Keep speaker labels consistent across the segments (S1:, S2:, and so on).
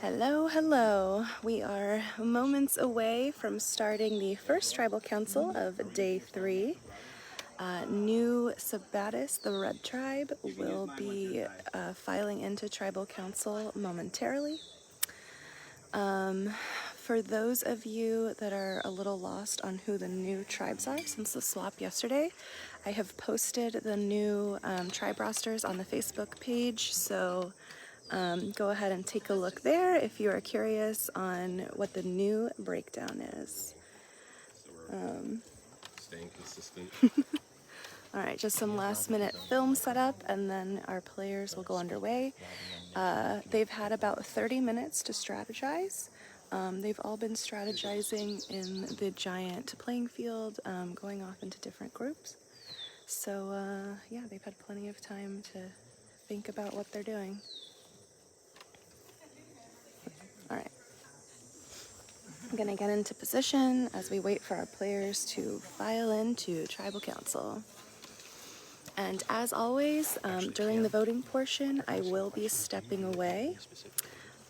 S1: Hello, hello. We are moments away from starting the first tribal council of day 3. New Sabattus, the Red Tribe, will be filing into tribal council momentarily. For those of you that are a little lost on who the new tribes are since the swap yesterday, I have posted the new tribe rosters on the Facebook page, so go ahead and take a look there if you are curious on what the new breakdown is.
S2: Staying consistent.
S1: All right, just some last minute film setup and then our players will go underway. They've had about 30 minutes to strategize. They've all been strategizing in the giant playing field, going off into different groups. So yeah, they've had plenty of time to think about what they're doing. All right. I'm gonna get into position as we wait for our players to file into tribal council. And as always, during the voting portion, I will be stepping away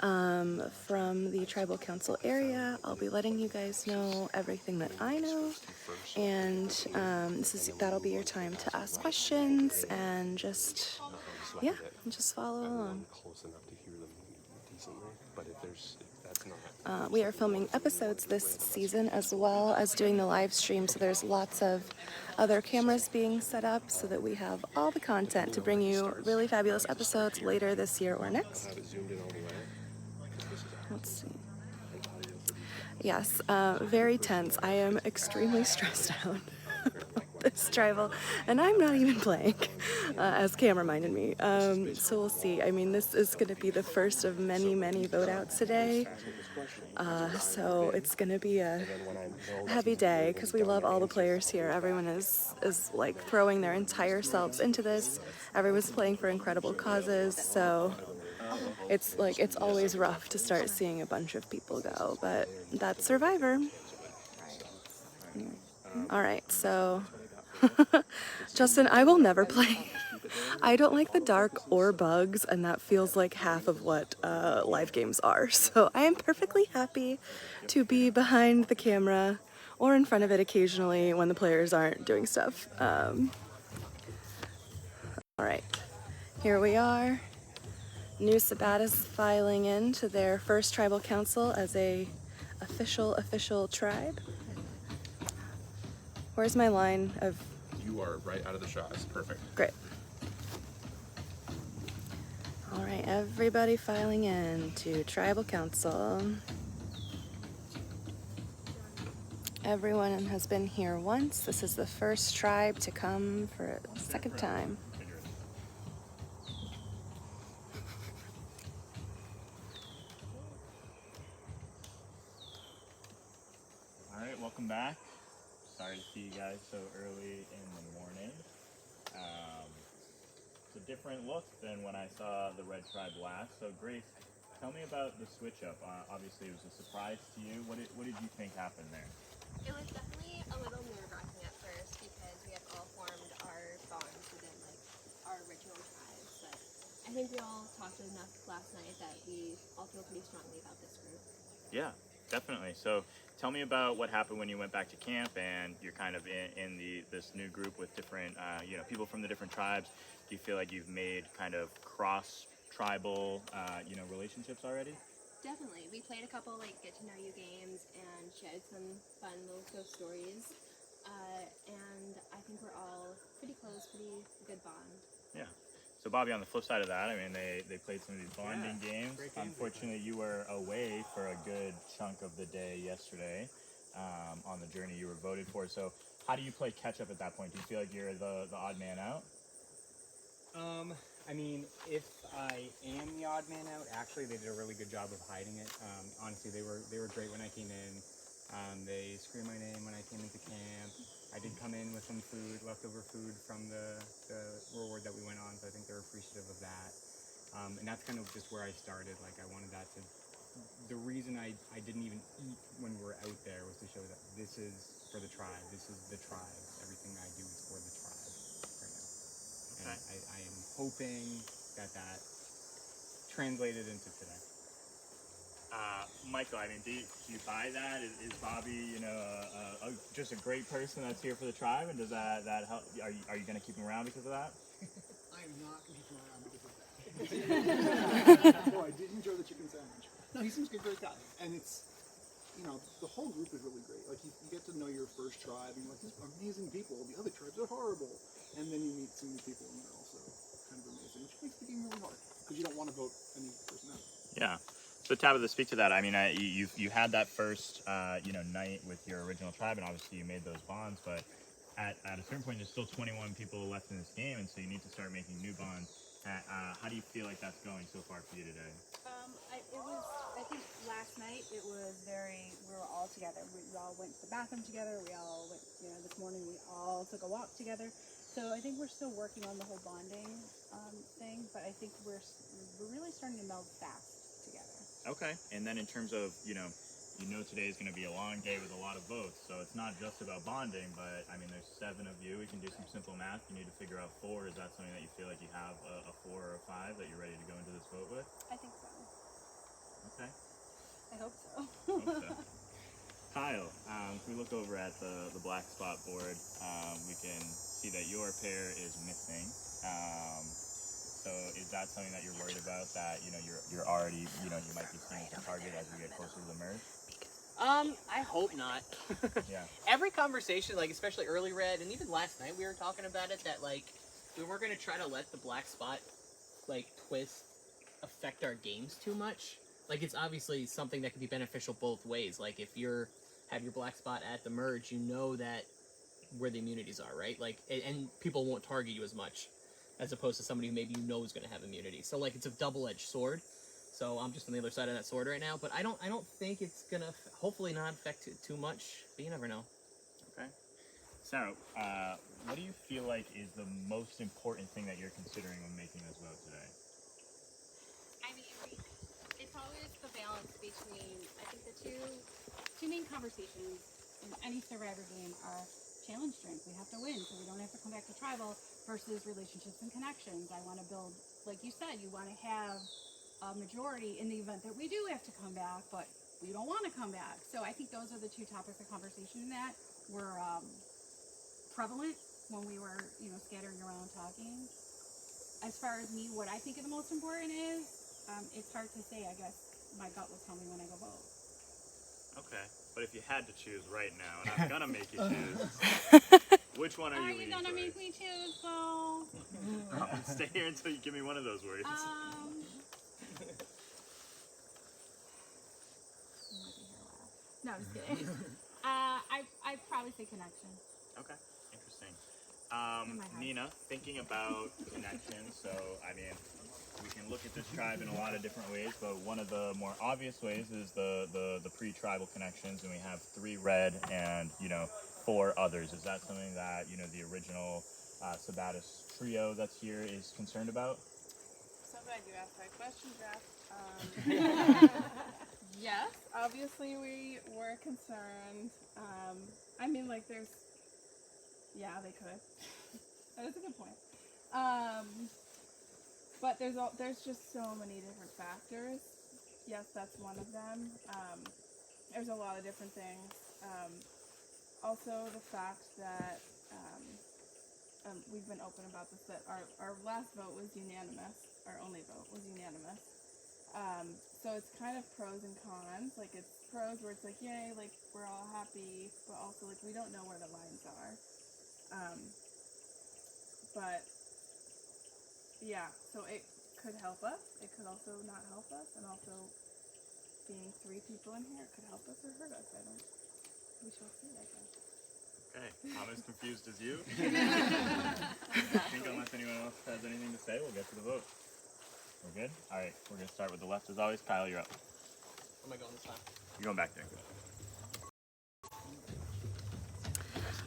S1: from the tribal council area. I'll be letting you guys know everything that I know, and that'll be your time to ask questions and just follow along.
S2: Close enough to hear them decently, but if that's not.
S1: We are filming episodes this season as well as doing the live stream, so there's lots of other cameras being set up so that we have all the content to bring you really fabulous episodes later this year or next. Let's see. Yes, very tense. I am extremely stressed out this tribal, and I'm not even playing, as Cam reminded me. So we'll see. I mean, this is going to be the first of many, many vote outs today. So it's going to be a heavy day because we love all the players here. Everyone is like throwing their entire selves into this. Everyone's playing for incredible causes. So it's always rough to start seeing a bunch of people go, but that's Survivor. All right, so Justin, I will never play. I don't like the dark or bugs, and that feels like half of what live games are. So I am perfectly happy to be behind the camera or in front of it occasionally when the players aren't doing stuff. All right, here we are. New Sabattus filing in to their first tribal council as a official tribe. Where's my line of...
S2: You are right out of the shot. It's perfect.
S1: Great. All right, everybody filing in to tribal council. Everyone has been here once. This is the first tribe to come for a second time.
S3: All right, welcome back. Sorry to see you guys so early in the morning. It's a different look than when I saw the Red Tribe last. So Grace, tell me about the switch up. Obviously it was a surprise to you. What did you think happened there?
S4: It was definitely a little nerve-wracking at first because we had all formed our bonds within our original tribes, but I think we all talked enough last night that we all feel pretty strongly about this group.
S3: Yeah, definitely. So tell me about what happened when you went back to camp and you're kind of in this new group with different people from the different tribes. Do you feel like you've made kind of cross-tribal relationships already?
S4: Definitely. We played a couple get-to-know-you games and shared some fun little ghost stories, and I think we're all pretty close, pretty good bond.
S3: Yeah. So Bobby, on the flip side of that, I mean, they played some of these bonding games. Unfortunately, you were away for a good chunk of the day yesterday on the journey you were voted for. So how do you play catch-up at that point? Do you feel like you're the odd man out?
S5: I mean, if I am the odd man out, actually they did a really good job of hiding it. Honestly, they were great when I came in. They screamed my name when I came into camp. I did come in with some food, leftover food from the reward that we went on, so I think they're appreciative of that. And that's kind of just where I started. Like, I wanted that to... The reason I didn't even eat when we were out there was to show that this is for the tribe. This is the tribe. Everything I do is for the tribe right now. And I am hoping that translated into today.
S3: Michael, I mean, do you buy that? Is Bobby, just a great person that's here for the tribe, and does that help? Are you going to keep him around because of that?
S6: I am not going to keep him around because of that. Oh, I did enjoy the chicken sandwich. No, he seems like a great guy, and it's, the whole group is really great. Like you get to know your first tribe, and you're like, these are amazing people. The other tribes are horrible, and then you meet some new people, and they're also kind of amazing, which makes the game really hard because you don't want to vote any person out.
S3: Yeah. So Tabitha, speak to that. I mean, you had that first night with your original tribe, and obviously you made those bonds. But at a certain point, there's still 21 people left in this game, and so you need to start making new bonds. How do you feel like that's going so far for you today?
S7: I think last night we were all together. We all went to the bathroom together. We all went, this morning we all took a walk together. So I think we're still working on the whole bonding thing, but I think we're really starting to meld fast together.
S3: Okay. And then in terms of, today is going to be a long day with a lot of votes. So it's not just about bonding, but I mean, there's 7 of you. We can do some simple math. You need to figure out 4. Is that something that you feel like you have a 4 or a 5 that you're ready to go into this vote with?
S7: I think so.
S3: Okay.
S7: I hope so.
S3: Hope so. Kyle, if we look over at the black spot board, we can see that your pair is missing. So is that something that you're worried about, that you're already you might be seeing as a target as we get closer to the merge?
S8: I hope not.
S3: Yeah.
S8: Every conversation, like especially early red, and even last night we were talking about it, that like we weren't gonna try to let the black spot twist affect our games too much. Like it's obviously something that can be beneficial both ways. Like if have your black spot at the merge, you know that where the immunities are, right? Like and people won't target you as much, as opposed to somebody who maybe you know is going to have immunity. So like it's a double-edged sword. So I'm just on the other side of that sword right now, but I don't think it's gonna hopefully not affect it too much, but you never know.
S3: Okay. Sarah, what do you feel like is the most important thing that you're considering when making this vote today?
S4: I mean, it's always the balance between, I think the two main conversations in any Survivor game are challenge strength. We have to win, so we don't have to come back to tribal, versus relationships and connections. I want to build, like you said, you want to have a majority in the event that we do have to come back, but we don't want to come back. So I think those are the 2 topics of conversation that were prevalent when we were, scattering around talking. As far as me, what I think is the most important is, it's hard to say. I guess my gut will tell me when I go vote.
S3: Okay. But if you had to choose right now, and I'm gonna make you choose, which one are you leaning
S4: gonna
S3: towards?
S4: make me choose, though?
S3: Stay here until you give me one of those words.
S4: No, just kidding. I'd probably say connection.
S3: Okay, interesting.
S4: In my heart.
S3: Nina, thinking about connections, so I mean, we can look at this tribe in a lot of different ways, but one of the more obvious ways is the pre-tribal connections, and we have 3 red and 4 others. Is that something that the original Sabattus trio that's here is concerned about?
S9: So glad you asked that question, Jeff. Yes, obviously we were concerned. I mean, like, yeah, they could. That is a good point. But there's just so many different factors. Yes, that's one of them. There's a lot of different things. Also, the fact that we've been open about this, that our last vote was unanimous. Our only vote was unanimous. So it's kind of pros and cons. Like, it's pros where it's like, yay, like, we're all happy, but also, like, we don't know where the lines are. But yeah, so it could help us. It could also not help us, and also being 3 people in here, it could help us or hurt us. We shall see, I guess.
S3: Okay, I'm as confused as you. I think unless anyone else has anything to say, we'll get to the vote. We're good? All right, we're going to start with the left as always. Kyle, you're up.
S8: Where am I going this time?
S3: You're going back there.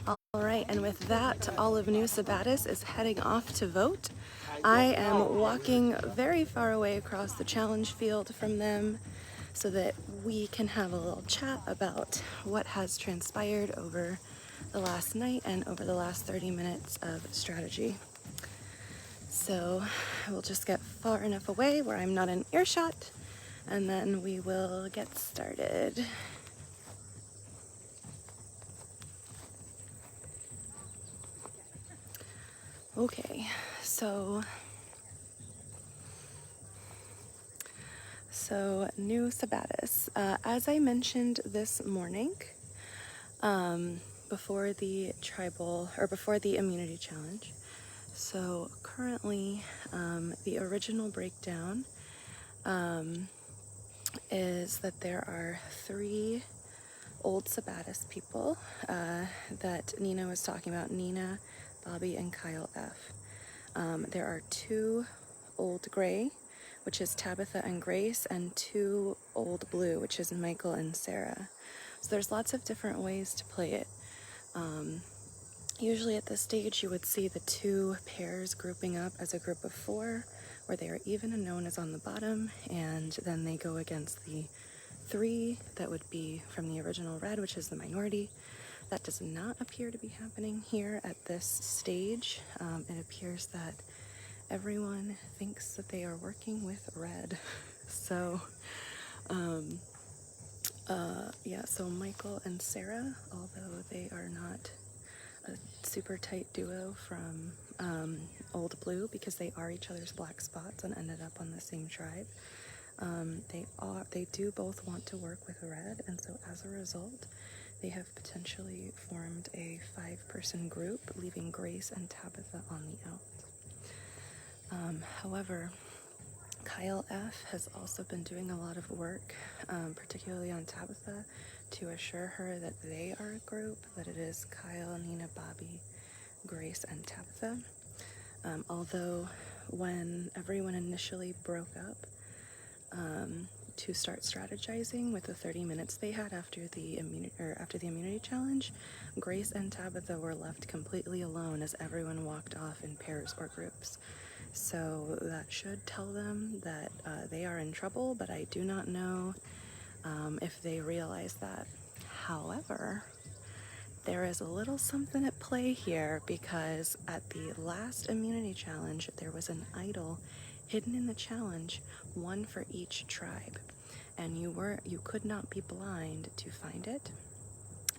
S1: All right, and with that, all of New Sabattus is heading off to vote. I am walking very far away across the challenge field from them so that we can have a little chat about what has transpired over the last night and over the last 30 minutes of strategy. So we'll just get far enough away where I'm not in earshot and then we will get started. Okay, so new Sabattus. As I mentioned this morning, before the immunity challenge. So currently, the original breakdown is that there are 3 old Sabattus people that Nina was talking about, Nina, Bobby, and Kyle F. There are 2 old gray, which is Tabitha and Grace, and 2 old blue, which is Michael and Sarah. So there's lots of different ways to play it. Usually at this stage you would see the 2 pairs grouping up as a group of 4, where they are even and known as on the bottom, and then they go against the 3 that would be from the original red, which is the minority. That does not appear to be happening here at this stage. It appears that everyone thinks that they are working with red. So so Michael and Sarah, although they are not a super tight duo from Old Blue, because they are each other's black spots and ended up on the same tribe, they do both want to work with red, and so as a result they have potentially formed a 5-person group, leaving Grace and Tabitha on the out. However, Kyle F has also been doing a lot of work, particularly on Tabitha, to assure her that they are a group, that it is Kyle, Nina, Bobby, Grace, and Tabitha. Although when everyone initially broke up to start strategizing with the 30 minutes they had after the immunity challenge, Grace and Tabitha were left completely alone as everyone walked off in pairs or groups. So that should tell them that they are in trouble, but I do not know if they realize that. However, there is a little something at play here, because at the last immunity challenge, there was an idol hidden in the challenge, one for each tribe, and you could not be blind to find it.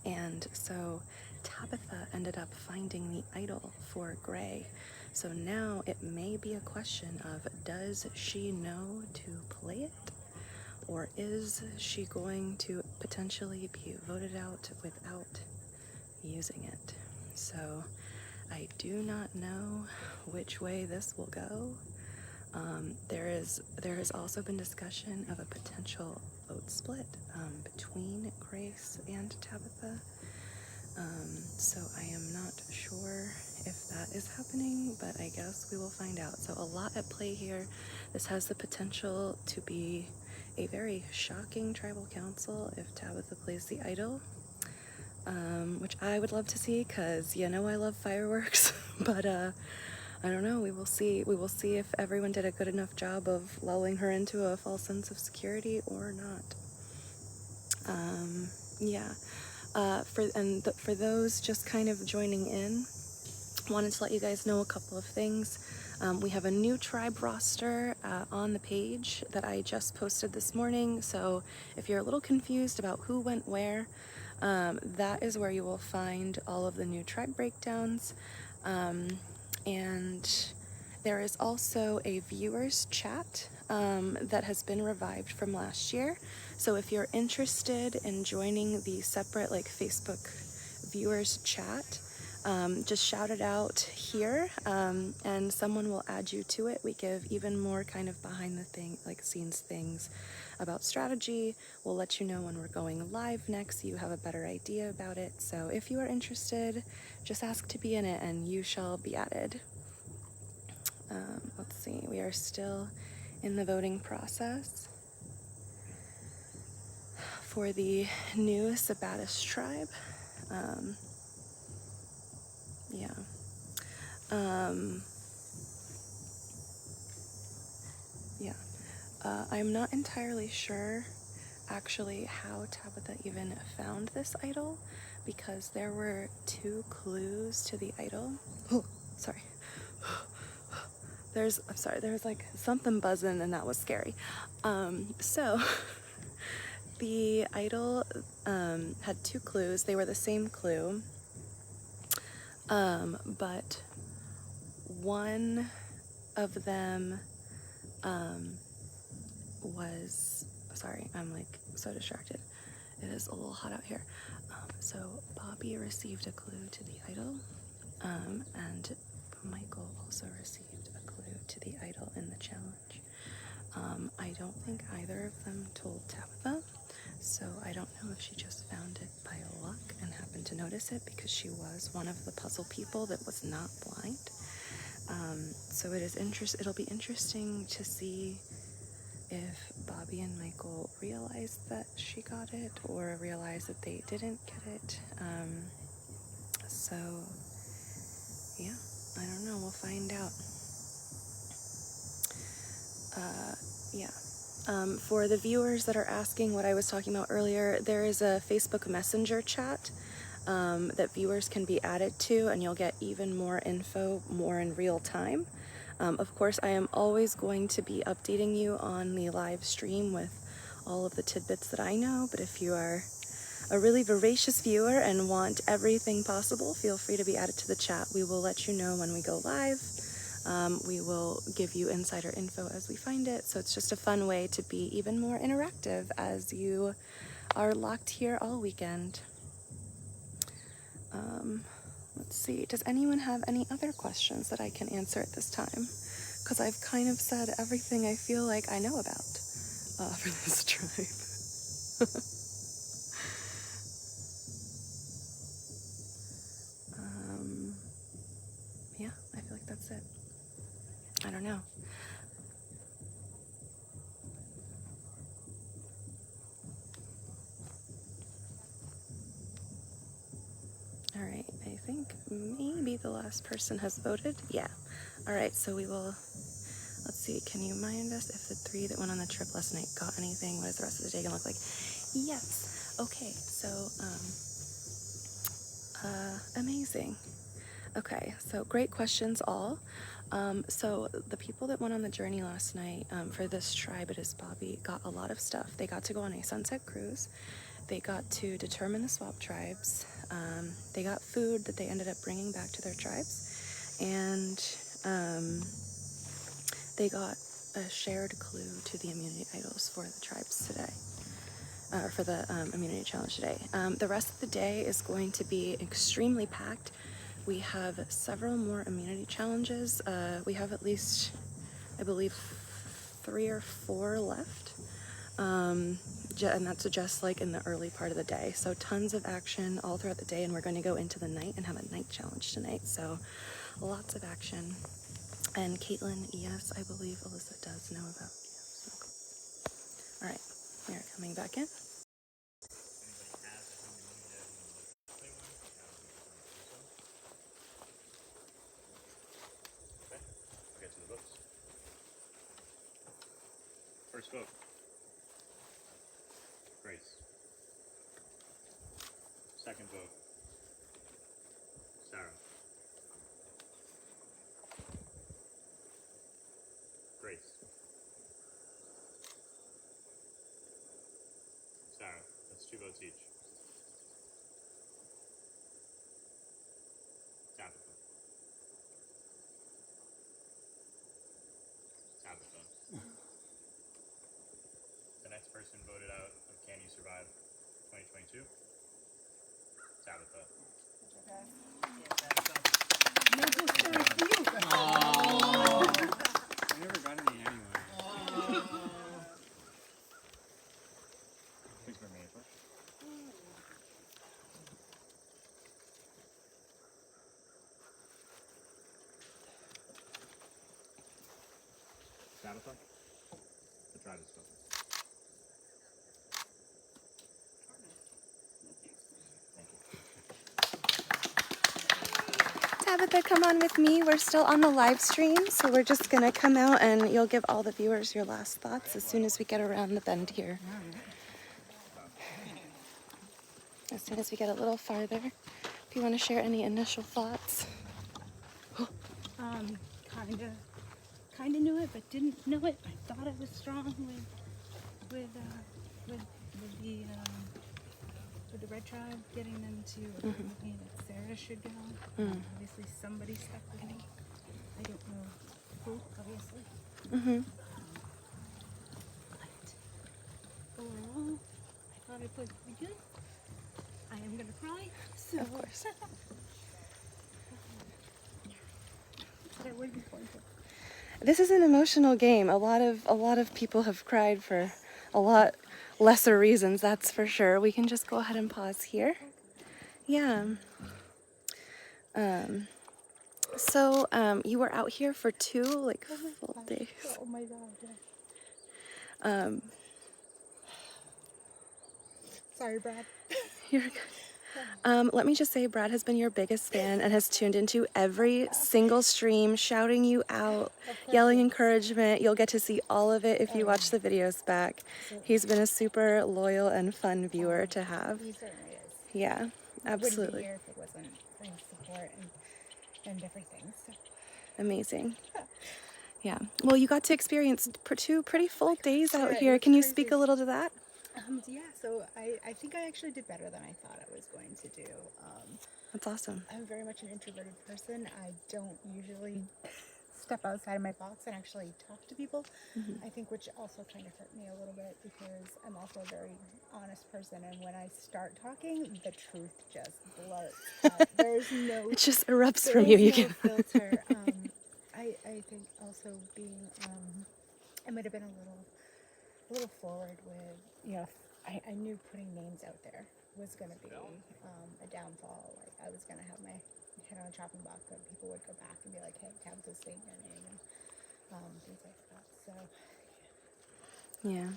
S1: And so Tabitha ended up finding the idol for Gray. So now it may be a question of, does she know to play it? Or is she going to potentially be voted out without using it? So I do not know which way this will go. There has also been discussion of a potential vote split between Grace and Tabitha. So I am not sure if that is happening, but I guess we will find out. So a lot at play here. This has the potential to be a very shocking tribal council if Tabitha plays the idol, which I would love to see, because I love fireworks. But I don't know. We will see. We will see if everyone did a good enough job of lulling her into a false sense of security or not. For those just kind of joining in, wanted to let you guys know a couple of things. We have a new tribe roster on the page that I just posted this morning. So if you're a little confused about who went where, that is where you will find all of the new tribe breakdowns. And there is also a viewers chat that has been revived from last year. So if you're interested in joining the separate Facebook viewers chat, just shout it out here, and someone will add you to it. We give even more kind of behind the scenes things about strategy. We'll let you know when we're going live next, so you have a better idea about it. So if you are interested, just ask to be in it and you shall be added. Let's see, we are still in the voting process for the new Sabattus tribe. I'm not entirely sure actually how Tabitha even found this idol, because there were 2 clues to the idol. Oh, sorry. I'm sorry, there was like something buzzing and that was scary. So the idol had 2 clues. They were the same clue, but one of them was, sorry, I'm like so distracted. It is a little hot out here. So Bobby received a clue to the idol, and Michael also received a clue to the idol in the challenge. I don't think either of them told Tabitha, so I don't know if she just found it by luck and happened to notice it because she was one of the puzzle people that was not blind. So it'll be interesting to see if Bobby and Michael realized that she got it or realized that they didn't get it. So yeah, I don't know, we'll find out. Yeah. For the viewers that are asking what I was talking about earlier, there is a Facebook Messenger chat that viewers can be added to, and you'll get even more info more in real time. Of course, I am always going to be updating you on the live stream with all of the tidbits that I know, but if you are a really voracious viewer and want everything possible, feel free to be added to the chat. We will let you know when we go live. We will give you insider info as we find it, so it's just a fun way to be even more interactive as you are locked here all weekend. Let's see, does anyone have any other questions that I can answer at this time? Because I've kind of said everything I feel like I know about for this tribe. Yeah, I feel like that's it. I don't know. All right, I think maybe the last person has voted. Yeah. All right, so we will, let's see, can you mind us if the 3 that went on the trip last night got anything? What is the rest of the day gonna look like? Yes. Okay, so, amazing. Okay, so great questions all. So the people that went on the journey last night, for this tribe, it is Bobby, got a lot of stuff. They got to go on a sunset cruise. They got to determine the swap tribes. They got food that they ended up bringing back to their tribes. And they got a shared clue to the immunity idols for the tribes today. Or for the immunity challenge today. The rest of the day is going to be extremely packed. We have several more immunity challenges. We have at least, I believe, 3 or 4 left. And that's just like in the early part of the day. So tons of action all throughout the day, and we're going to go into the night and have a night challenge tonight. So lots of action. And Caitlin, yes, I believe Alyssa does know about you. So. All right, we are coming back in.
S3: I'll get to the votes. First vote. Grace. Second vote. Sarah. Grace. Sarah. That's 2 votes each. Tabitha. Tabitha. The next person voted out of Can You Survive 2022? Tabitha.
S5: I never got any anyway.
S3: Please bring me a push. Tabitha? The tribe is spoken.
S1: Tabitha, come on with me. We're still on the live stream, so we're just gonna come out and you'll give all the viewers your last thoughts as soon as we get around the bend here. As soon as we get a little farther, if you want to share any initial thoughts.
S7: kind of knew it, but didn't know it. I thought I was strong with the red tribe, getting them to agree with me that Sarah should go. Obviously, somebody stuck with me. I don't know who, obviously. But overall, I thought I played pretty good. I am gonna cry. So.
S1: Of course.
S7: But I would be going to.
S1: This is an emotional game. A lot of people have cried for a lot lesser reasons, that's for sure. We can just go ahead and pause here. Yeah. So you were out here for 2 full days.
S7: Oh my god. Sorry, Brad.
S1: You're good. Let me just say, Brad has been your biggest fan and has tuned into every single stream, shouting you out, yelling encouragement. You'll get to see all of it if you watch the videos back. He's been a super loyal and fun viewer to have.
S7: He certainly is.
S1: Yeah, absolutely.
S7: I wouldn't be here if it wasn't for his support and everything. So.
S1: Amazing. Yeah. Well, you got to experience 2 pretty full days out
S7: Yeah,
S1: here.
S7: it's
S1: Can you
S7: crazy.
S1: speak a little to that?
S7: Yeah, so I think I actually did better than I thought I was going to do.
S1: That's awesome.
S7: I'm very much an introverted person. I don't usually step outside of my box and actually talk to people. I think which also kind of hurt me a little bit because I'm also a very honest person, and when I start talking, the truth just blurts out. There's no
S1: It just erupts from you. You
S7: no
S1: can.
S7: filter. I think also being I might have been a little forward with, I knew putting names out there was going to be a downfall. Like I was going to have my head on a chopping block, and people would go back and be like, "Hey, Tabitha's saying your name," and things like that. So
S1: Yeah.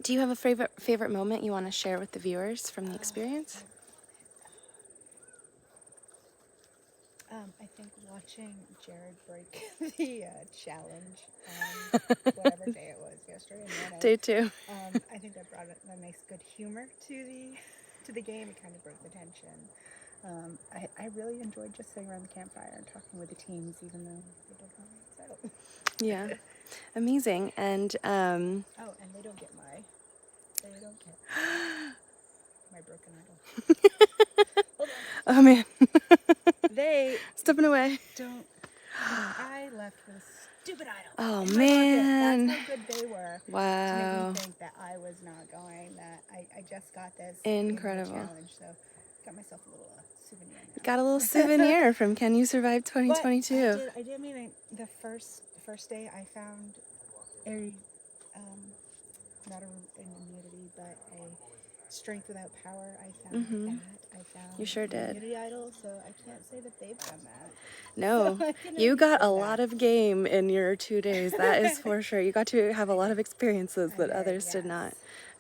S1: Do you have a favorite moment you want to share with the viewers from the experience?
S7: I think watching Jared break the challenge on whatever day it was yesterday morning.
S1: Day 2.
S7: I think that brought a nice good humor to the game. It kind of broke the tension. I really enjoyed just sitting around the campfire and talking with the teams, even though they did not so.
S1: Yeah. Amazing. And
S7: and they don't get my broken idol.
S1: oh man.
S7: They
S1: Stepping away.
S7: don't. I left with a stupid idol.
S1: Oh
S7: in my
S1: man.
S7: pocket. That's how good they were. To
S1: Wow.
S7: make me think that I was not going. That I just got this
S1: Incredible.
S7: challenge. So got myself a little souvenir. Now.
S1: Got a little souvenir from Can You Survive 2022.
S7: But I did mean the first day I found a not an immunity, but a strength without power. I found that. I found
S1: You sure did.
S7: immunity idol, so I can't say that they've done that.
S1: No,
S7: So I can
S1: you
S7: only
S1: got
S7: say
S1: a
S7: that.
S1: lot of game in your 2 days. That is for sure. You got to have a lot of experiences that others did not.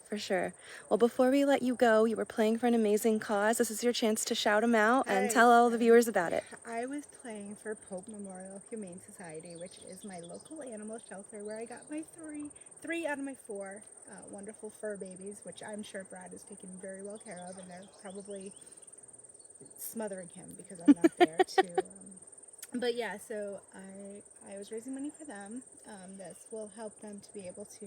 S1: For sure. Well, before we let you go, you were playing for an amazing cause. This is your chance to shout them out and tell all the viewers about it.
S7: I was playing for Pope Memorial Humane Society, which is my local animal shelter where I got my three out of my 4 wonderful fur babies, which I'm sure Brad is taking very well care of, and they're probably smothering him because I'm not there to. But yeah, so I was raising money for them. This will help them to be able to,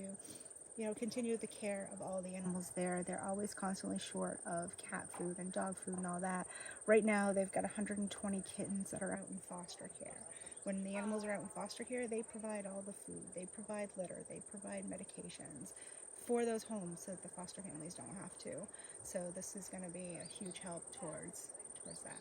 S7: continue the care of all the animals there. They're always constantly short of cat food and dog food and all that. Right now, they've got 120 kittens that are out in foster care. When the animals are out in foster care, they provide all the food. They provide litter. They provide medications for those homes so that the foster families don't have to. So this is going to be a huge help towards that.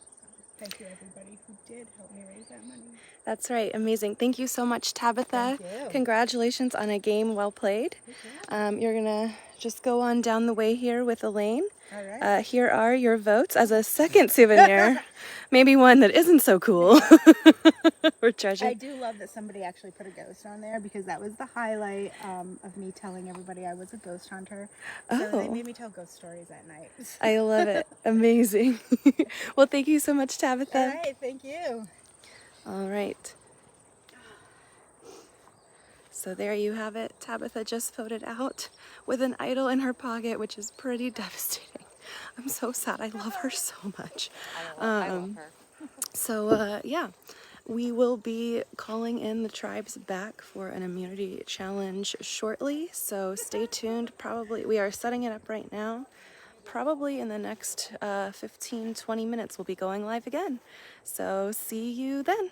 S7: Thank you, everybody who did help me raise that money.
S1: That's right. Amazing. Thank you so much, Tabitha.
S7: Thank you.
S1: Congratulations on a game well played. You're going to just go on down the way here with Elaine.
S7: All right.
S1: Here are your votes as a second souvenir. Maybe one that isn't so cool. Or treasure.
S7: I do love that somebody actually put a ghost on there because that was the highlight of me telling everybody I was a ghost hunter. So they
S1: Oh.
S7: made me tell ghost stories at night.
S1: I love it. Amazing. Well, thank you so much, Tabitha.
S7: All right, thank you.
S1: All right. So there you have it. Tabitha just voted out with an idol in her pocket, which is pretty devastating. I'm so sad. I love her so much.
S10: I love her.
S1: So yeah, We will be calling in the tribes back for an immunity challenge shortly, so stay tuned. Probably, we are setting it up right now. Probably in the next 15-20 minutes we'll be going live again. So see you then.